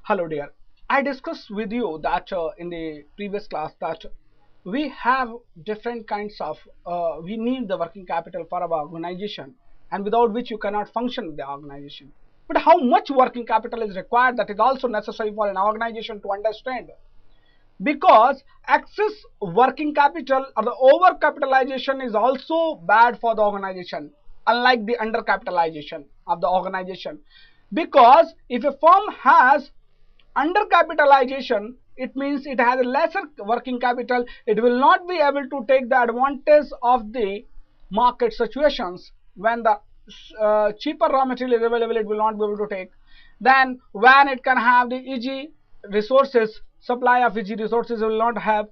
Hello dear. I discussed with you that in the previous class that we have different kinds of we need the working capital for our organization, and without which you cannot function with the organization. But how much working capital is required, that is also necessary for an organization to understand, because excess working capital or the overcapitalization is also bad for the organization, unlike the undercapitalization of the organization. Because if a firm has undercapitalization, it means it has a lesser working capital. It will not be able to take the advantage of the market situations. When the cheaper raw material is available, it will not be able to take. Then when it can have the EG resources, supply of EG resources will not have,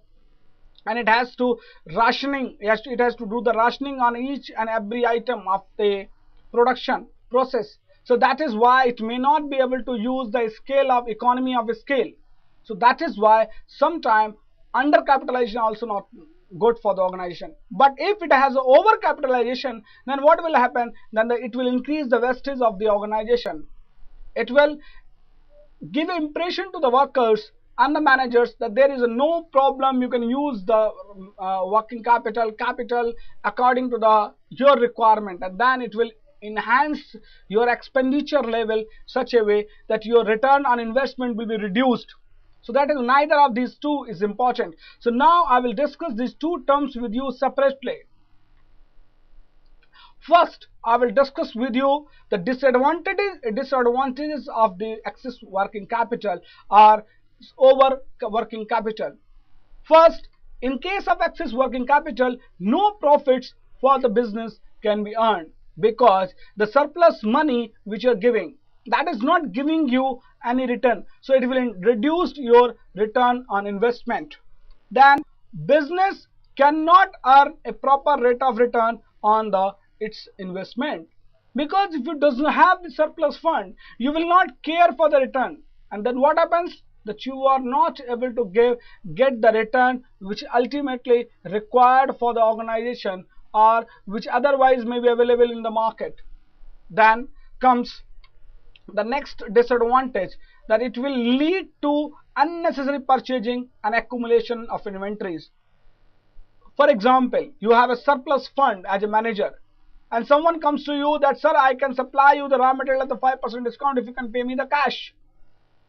and it has to rationing, it has to do the rationing on each and every item of the production process. So that is why it may not be able to use the scale of economy of scale. So that is why sometimes undercapitalization also not good for the organization. But if it has overcapitalization, then what will happen? Then it will increase the wastage of the organization. It will give an impression to the workers and the managers that there is no problem, you can use the working capital according to your requirement, and then it will enhance your expenditure level such a way that your return on investment will be reduced. So that is, neither of these two is important. So now I will discuss these two terms with you separately. First, I will discuss with you the disadvantages of the excess working capital or over working capital. First, in case of excess working capital, no profits for the business can be earned, because the surplus money which you are giving, that is not giving you any return. So it will reduce your return on investment. Then business cannot earn a proper rate of return on its investment, because if it does not have the surplus fund, you will not care for the return, and then what happens? That you are not able to get the return which ultimately required for the organization, or which otherwise may be available in the market. Then comes the next disadvantage, that it will lead to unnecessary purchasing and accumulation of inventories. For example, you have a surplus fund as a manager, and someone comes to you that, sir, I can supply you the raw material at the 5% discount if you can pay me the cash.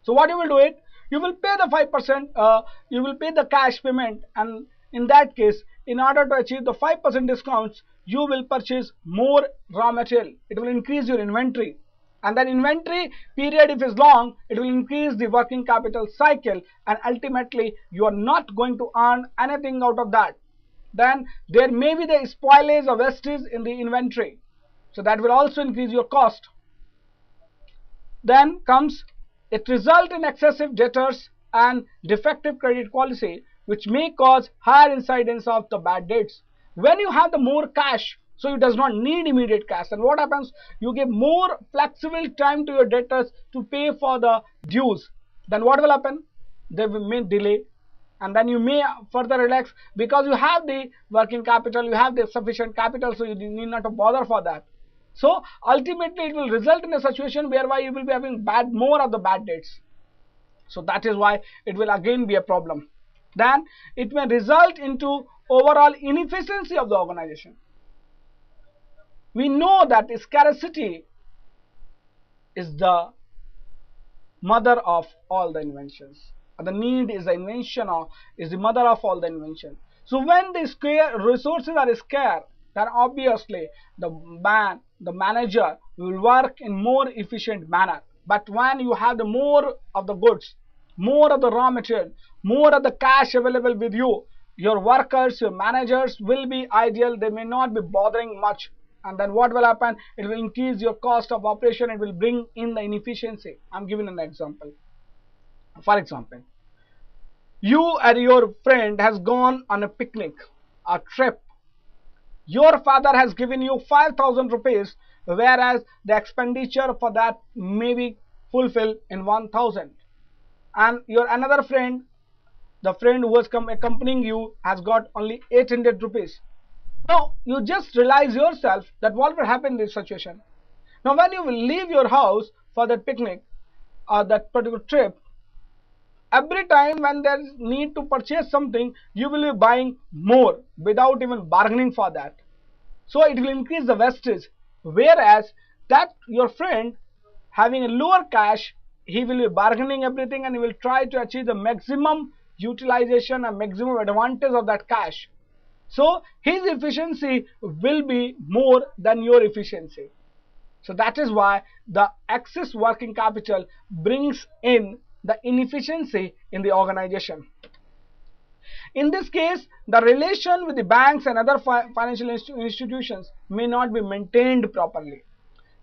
So what you will do it? You will pay the 5%, you will pay the cash payment, and in that case, in order to achieve the 5% discounts, you will purchase more raw material. It will increase your inventory, and then inventory period, if is long, it will increase the working capital cycle, and ultimately you are not going to earn anything out of that. Then there may be the spoilage or wastage in the inventory, so that will also increase your cost. Then comes, it results in excessive debtors and defective credit policy, which may cause higher incidence of the bad debts. When you have the more cash, so you does not need immediate cash, and what happens? You give more flexible time to your debtors to pay for the dues. Then what will happen? They may delay, and then you may further relax, because you have the working capital, you have the sufficient capital, so you need not to bother for that. So ultimately it will result in a situation whereby you will be having more of the bad debts. So that is why it will again be a problem. Then it may result into overall inefficiency of the organization. We know that scarcity is the mother of all the inventions. The need is the invention is the mother of all the invention. So when the resources are scarce, then obviously the manager will work in more efficient manner. But when you have the more of the goods, more of the raw material, more of the cash available with you, your workers, your managers will be ideal. They may not be bothering much, and then what will happen? It will increase your cost of operation. It will bring in the inefficiency. I'm giving an example. For example, you and your friend has gone on a picnic, a trip. Your father has given you 5,000 rupees, whereas the expenditure for that may be fulfilled in 1,000. And your another friend, the friend who was accompanying you, has got only 800 rupees. Now you just realize yourself that what will happen in this situation. Now when you will leave your house for that picnic or that particular trip, every time when there is need to purchase something, you will be buying more without even bargaining for that. So it will increase the wastage. Whereas that your friend having a lower cash, he will be bargaining everything and he will try to achieve the maximum utilization and maximum advantage of that cash. So his efficiency will be more than your efficiency. So that is why the excess working capital brings in the inefficiency in the organization. In this case, the relation with the banks and other financial institutions may not be maintained properly.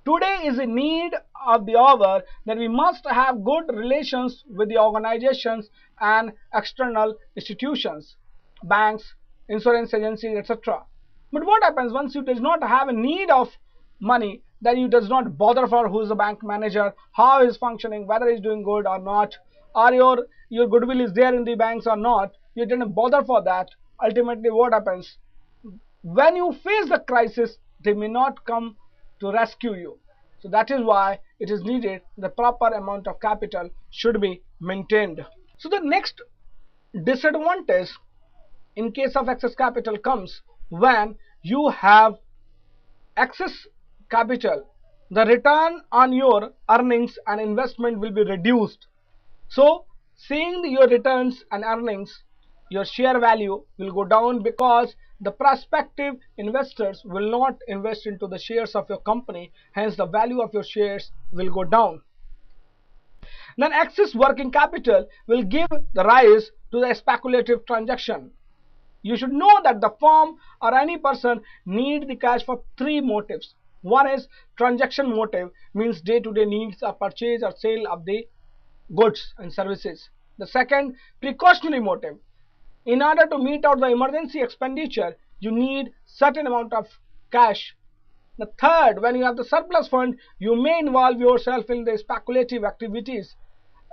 Today is a need of the hour that we must have good relations with the organizations and external institutions, banks, insurance agencies, etc. But what happens once you does not have a need of money, then you does not bother for who is the bank manager, how is functioning, whether he's doing good or not, or your goodwill is there in the banks or not. You didn't bother for that. Ultimately, what happens? When you face the crisis, they may not come to rescue you. So that is why it is needed the proper amount of capital should be maintained. So the next disadvantage in case of excess capital comes when you have excess capital. The return on your earnings and investment will be reduced. So seeing your returns and earnings, your share value will go down because the prospective investors will not invest into the shares of your company. Hence the value of your shares will go down. Then excess working capital will give the rise to the speculative transaction. You should know that the firm or any person need the cash for three motives. One is transaction motive, means day-to-day needs of purchase or sale of the goods and services. The second, precautionary motive. In order to meet out the emergency expenditure, you need certain amount of cash. The third, when you have the surplus fund, you may involve yourself in the speculative activities.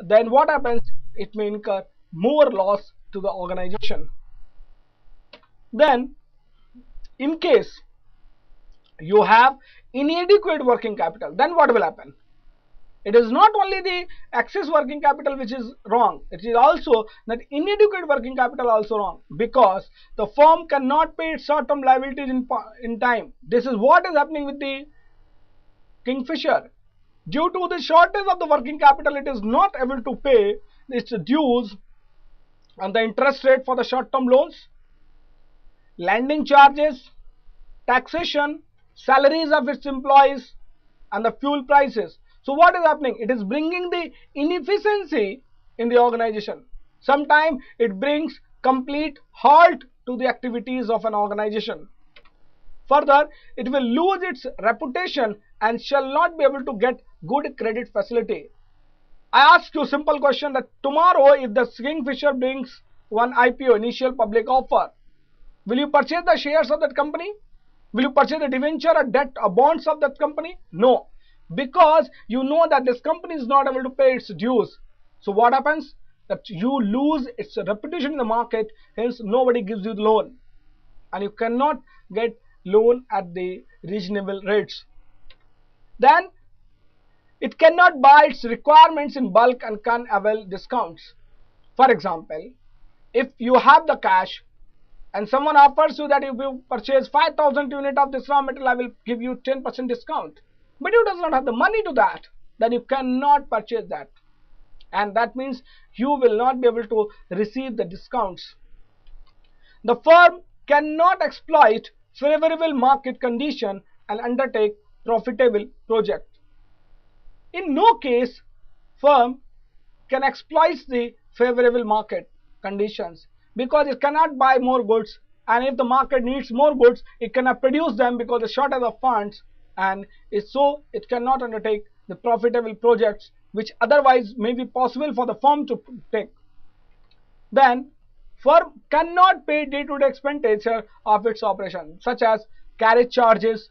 Then what happens? It may incur more loss to the organization. Then, in case you have inadequate working capital, then what will happen? It is not only the excess working capital which is wrong, it is also that inadequate working capital also wrong, because the firm cannot pay its short-term liabilities in time. This is what is happening with the Kingfisher. Due to the shortage of the working capital, it is not able to pay its dues and the interest rate for the short-term loans, lending charges, taxation, salaries of its employees, and the fuel prices. So what is happening? It is bringing the inefficiency in the organization. Sometimes it brings complete halt to the activities of an organization. Further, it will lose its reputation and shall not be able to get good credit facility. I ask you a simple question that tomorrow if the Kingfisher brings one IPO, initial public offer, will you purchase the shares of that company? Will you purchase the debenture or debt or bonds of that company? No. Because you know that this company is not able to pay its dues. So what happens? That you lose its reputation in the market, hence nobody gives you the loan. And you cannot get loan at the reasonable rates. Then it cannot buy its requirements in bulk and can avail discounts. For example, if you have the cash and someone offers you that if you purchase 5,000 units of this raw material, I will give you 10% discount. But you does not have the money to that, then you cannot purchase that. And that means you will not be able to receive the discounts. The firm cannot exploit favorable market condition and undertake profitable project. In no case firm can exploit the favorable market conditions, because it cannot buy more goods, and if the market needs more goods, it cannot produce them because the shortage of funds, and so it cannot undertake the profitable projects which otherwise may be possible for the firm to take. Then firm cannot pay day-to-day expenditure of its operation, such as carriage charges,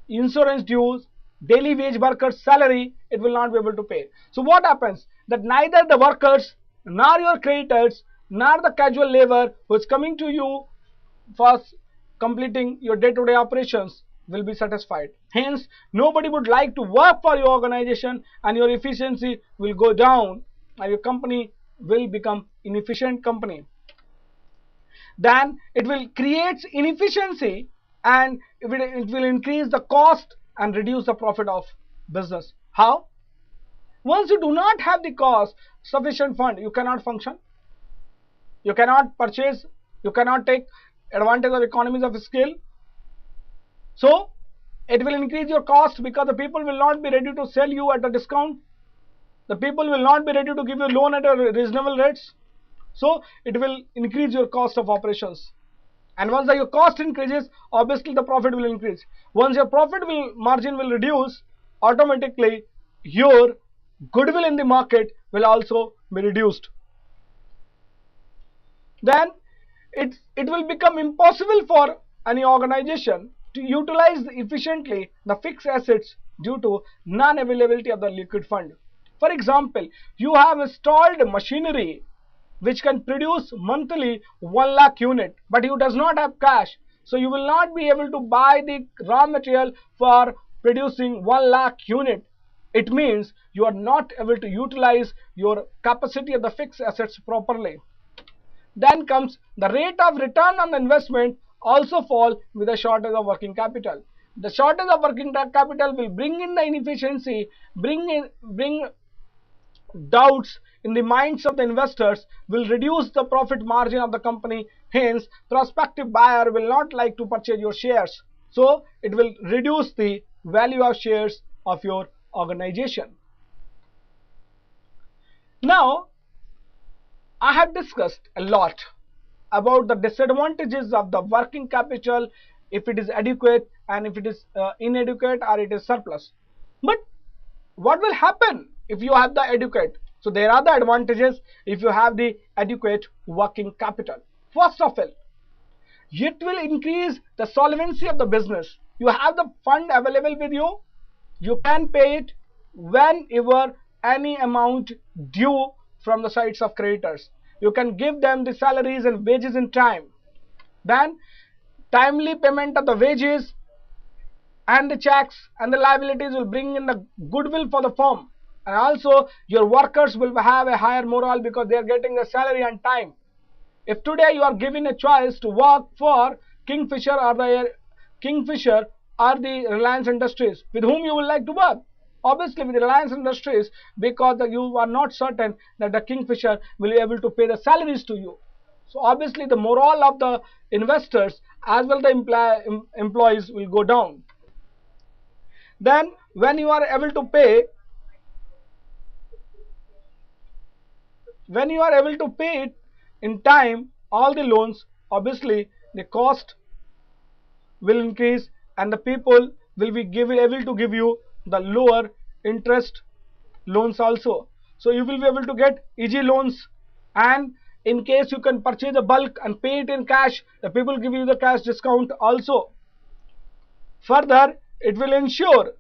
insurance dues, daily wage workers' salary. It will not be able to pay. So what happens? That neither the workers nor your creditors nor the casual labor who is coming to you for completing your day-to-day operations will be satisfied. Hence, nobody would like to work for your organization, and your efficiency will go down and your company will become inefficient company. Then it will create inefficiency and it will increase the cost and reduce the profit of business. How? Once you do not have the cost sufficient fund, you cannot function, you cannot purchase, you cannot take advantage of economies of scale. So it will increase your cost because the people will not be ready to sell you at a discount. The people will not be ready to give you loan at a reasonable rates. So it will increase your cost of operations. And once your cost increases, obviously the profit will increase. Once your margin will reduce, automatically your goodwill in the market will also be reduced. Then it will become impossible for any organization to utilize efficiently the fixed assets due to non-availability of the liquid fund. For example, you have installed machinery which can produce monthly 1 lakh unit, but you does not have cash, so you will not be able to buy the raw material for producing 1 lakh unit. It means you are not able to utilize your capacity of the fixed assets properly. Then comes the rate of return on the investment also fall with a shortage of working capital. The shortage of working capital will bring in the inefficiency, bring doubts in the minds of the investors, will reduce the profit margin of the company. Hence, prospective buyer will not like to purchase your shares. So it will reduce the value of shares of your organization. Now, I have discussed a lot about the disadvantages of the working capital, if it is adequate and if it is inadequate or it is surplus. But what will happen if you have the adequate? So there are the advantages if you have the adequate working capital. First of all, it will increase the solvency of the business. You have the fund available with you. You can pay it whenever any amount due from the sides of creditors. You can give them the salaries and wages in time. Then timely payment of the wages and the checks and the liabilities will bring in the goodwill for the firm. And also your workers will have a higher morale because they are getting the salary on time. If today you are given a choice to work for Kingfisher or the Reliance Industries, with whom you would like to work? Obviously with Reliance Industries, because you are not certain that the Kingfisher will be able to pay the salaries to you. So obviously the morale of the investors as well the employees will go down. Then when you are able to pay it in time, all the loans, obviously the cost will increase and the people will be able to give you the lower interest loans also. So you will be able to get easy loans, and in case you can purchase the bulk and pay it in cash, the people give you the cash discount also. Further, it will ensure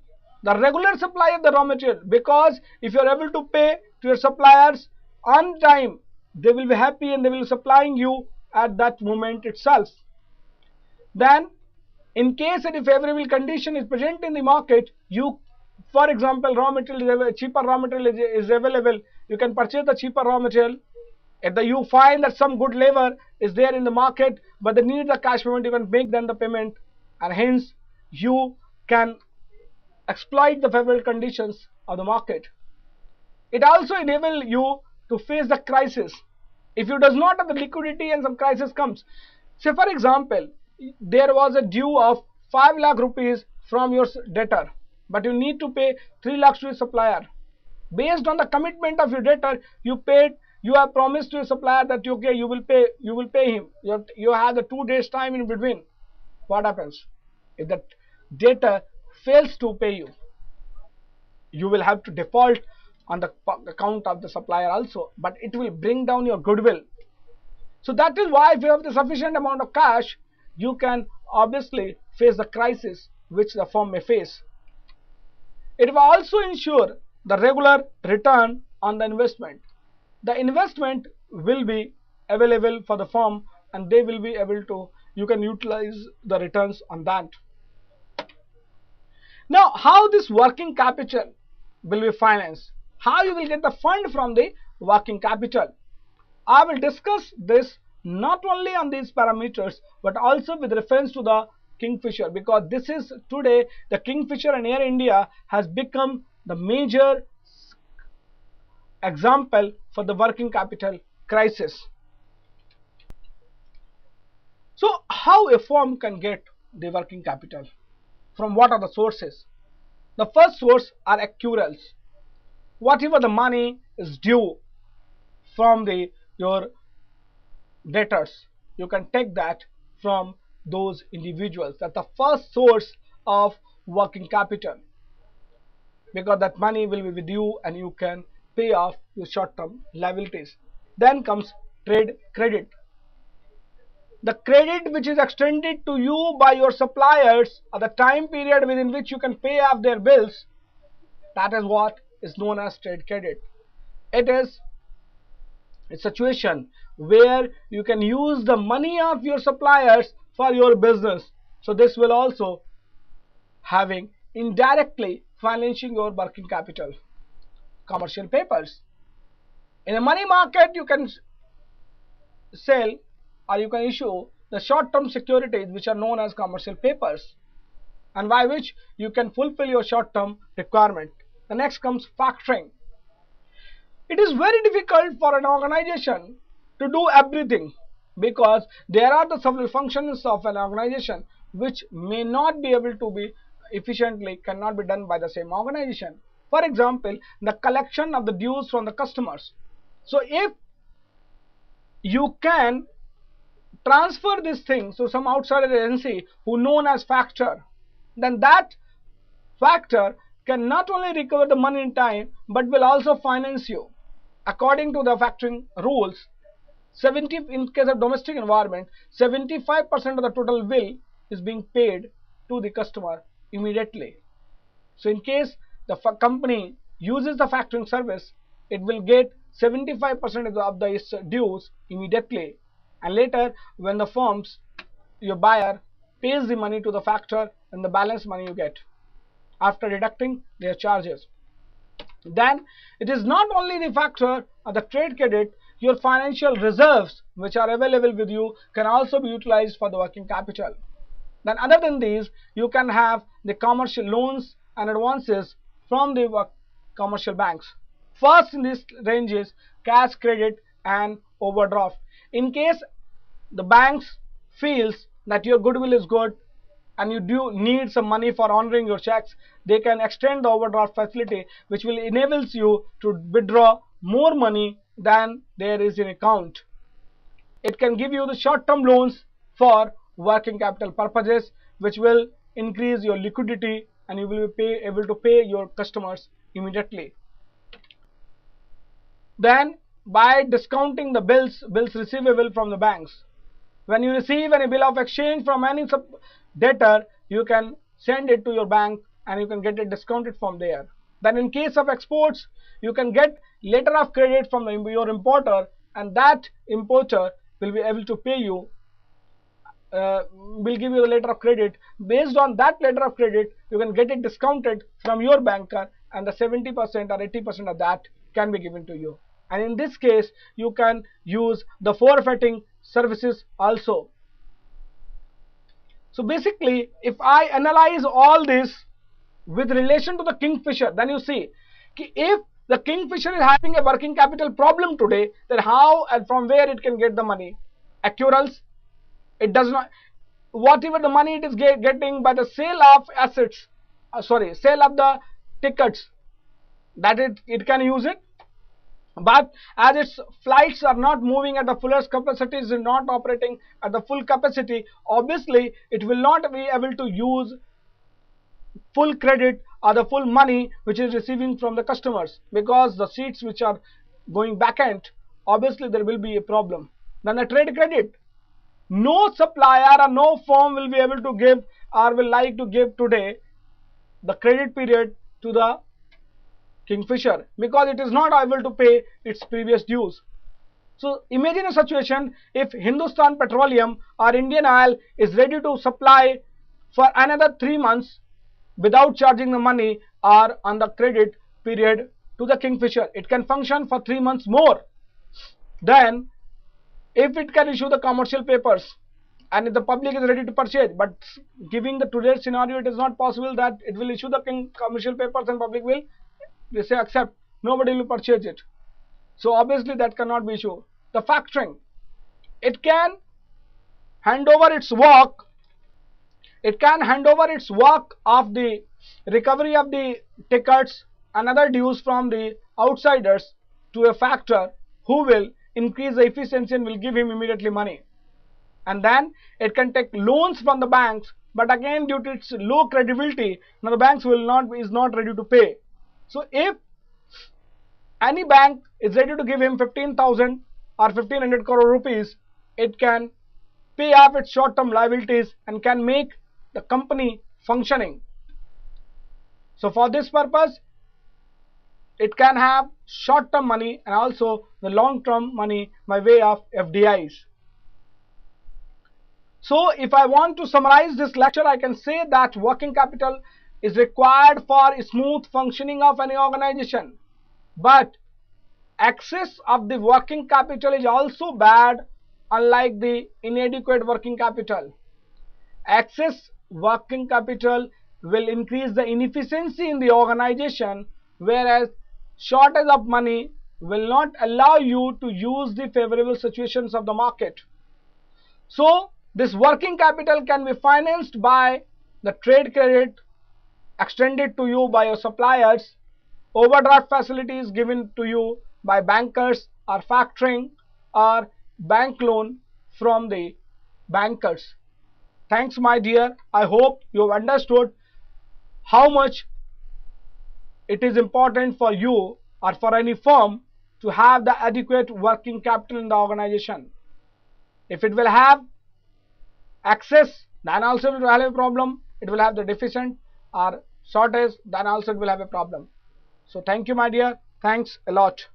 the regular supply of the raw material, because if you are able to pay to your suppliers on time, they will be happy and they will be supplying you at that moment itself. Then in case any favorable condition is present in the market, for example, cheaper raw material is available, you can purchase the cheaper raw material. If you find that some good labor is there in the market but they need the cash payment, you can make them the payment, and hence you can exploit the favorable conditions of the market. It also enables you to face the crisis. If you does not have the liquidity and some crisis comes, say for example, there was a due of 5 lakh rupees from your debtor, but you need to pay 3 lakhs to your supplier. Based on the commitment of your debtor, you have promised to your supplier that okay, you will pay him. You have the 2 days time in between. What happens if the debtor fails to pay you? You will have to default on the account of the supplier also, but it will bring down your goodwill. So that is why if you have the sufficient amount of cash, you can obviously face the crisis which the firm may face. It will also ensure the regular return on the investment. The investment will be available for the firm and they will be able to, you can utilize the returns on that. Now, how this working capital will be financed? How you will get the fund from the working capital? I will discuss this not only on these parameters but also with reference to the Kingfisher, because this is today the Kingfisher and Air India has become the major example for the working capital crisis. So how a firm can get the working capital? From what are the sources? The first source are accruals. Whatever the money is due from your debtors, you can take that from those individuals. That's the first source of working capital, because that money will be with you and you can pay off your short-term liabilities. Then comes trade credit. The credit which is extended to you by your suppliers at the time period within which you can pay off their bills, that is what is known as trade credit. It is a situation where you can use the money of your suppliers for your business. So this will also having indirectly financing your working capital. Commercial papers. In the money market, you can sell or you can issue the short-term securities which are known as commercial papers, and by which you can fulfill your short-term requirement. The next comes factoring. It is very difficult for an organization to do everything, because there are the several functions of an organization which may not be able to be efficiently, cannot be done by the same organization. For example, the collection of the dues from the customers. So if you can transfer this thing to some outside agency who known as factor, then that factor can not only recover the money in time but will also finance you. According to the factoring rules, in case of domestic environment, 75% of the total bill is being paid to the customer immediately. So in case the company uses the factoring service, it will get 75% of the dues immediately, and later when the firms, your buyer pays the money to the factor, and the balance money you get after deducting their charges. Then it is not only the factor of the trade credit, your financial reserves which are available with you can also be utilized for the working capital. Then other than these, you can have the commercial loans and advances from the commercial banks. First in this range is cash credit and overdraft. In case the banks feels that your goodwill is good and you do need some money for honoring your checks, they can extend the overdraft facility, which will enables you to withdraw more money than there is in account. It can give you the short-term loans for working capital purposes, which will increase your liquidity and you will be able to pay your customers immediately. Then by discounting the bills receivable from the banks, when you receive any bill of exchange from any debtor, you can send it to your bank and you can get it discounted from there. Then in case of exports, you can get letter of credit from your importer, and that importer will be able to pay you, will give you the letter of credit. Based on that letter of credit, you can get it discounted from your banker, and the 70% or 80% of that can be given to you. And in this case, you can use the forfeiting services also. So basically, if I analyze all this with relation to the Kingfisher, then you see if the Kingfisher is having a working capital problem today, then how and from where it can get the money? Accruals. It does not. Whatever the money it is getting by the sale of assets, sale of the tickets, that it can use it. But as its flights are not moving at the fullest capacity, is not operating at the full capacity, obviously it will not be able to use full credit or the full money which is receiving from the customers, because the seats which are going vacant, obviously there will be a problem. Then the trade credit, no supplier or no firm will be able to give or will like to give today the credit period to the Kingfisher, because it is not able to pay its previous dues. So imagine a situation if Hindustan Petroleum or Indian Oil is ready to supply for another 3 months without charging the money or on the credit period to the Kingfisher. It can function for 3 months more. Then if it can issue the commercial papers and if the public is ready to purchase, but giving the today's scenario, it is not possible that it will issue the commercial papers and public will, they say, accept. Nobody will purchase it. So obviously that cannot be issued. The factoring, it can hand over its work. It can hand over its work of the recovery of the tickets and other dues from the outsiders to a factor who will increase the efficiency and will give him immediately money. And then it can take loans from the banks, but again due to its low credibility, now the banks is not ready to pay. So if any bank is ready to give him 15,000 or 1500 crore rupees, it can pay off its short-term liabilities and can make the company functioning. So for this purpose, it can have short-term money and also the long-term money by way of FDIs. So if I want to summarize this lecture, I can say that working capital is required for smooth functioning of any organization. But excess of the working capital is also bad, unlike the inadequate working capital. Excess working capital will increase the inefficiency in the organization, whereas shortage of money will not allow you to use the favorable situations of the market. So this working capital can be financed by the trade credit extended to you by your suppliers, overdraft facilities given to you by bankers, or factoring or bank loan from the bankers. Thanks my dear. I hope you have understood how much it is important for you or for any firm to have the adequate working capital in the organization. If it will have excess, then also it will have a problem. It will have the deficient or shortage, then also it will have a problem. So thank you my dear. Thanks a lot.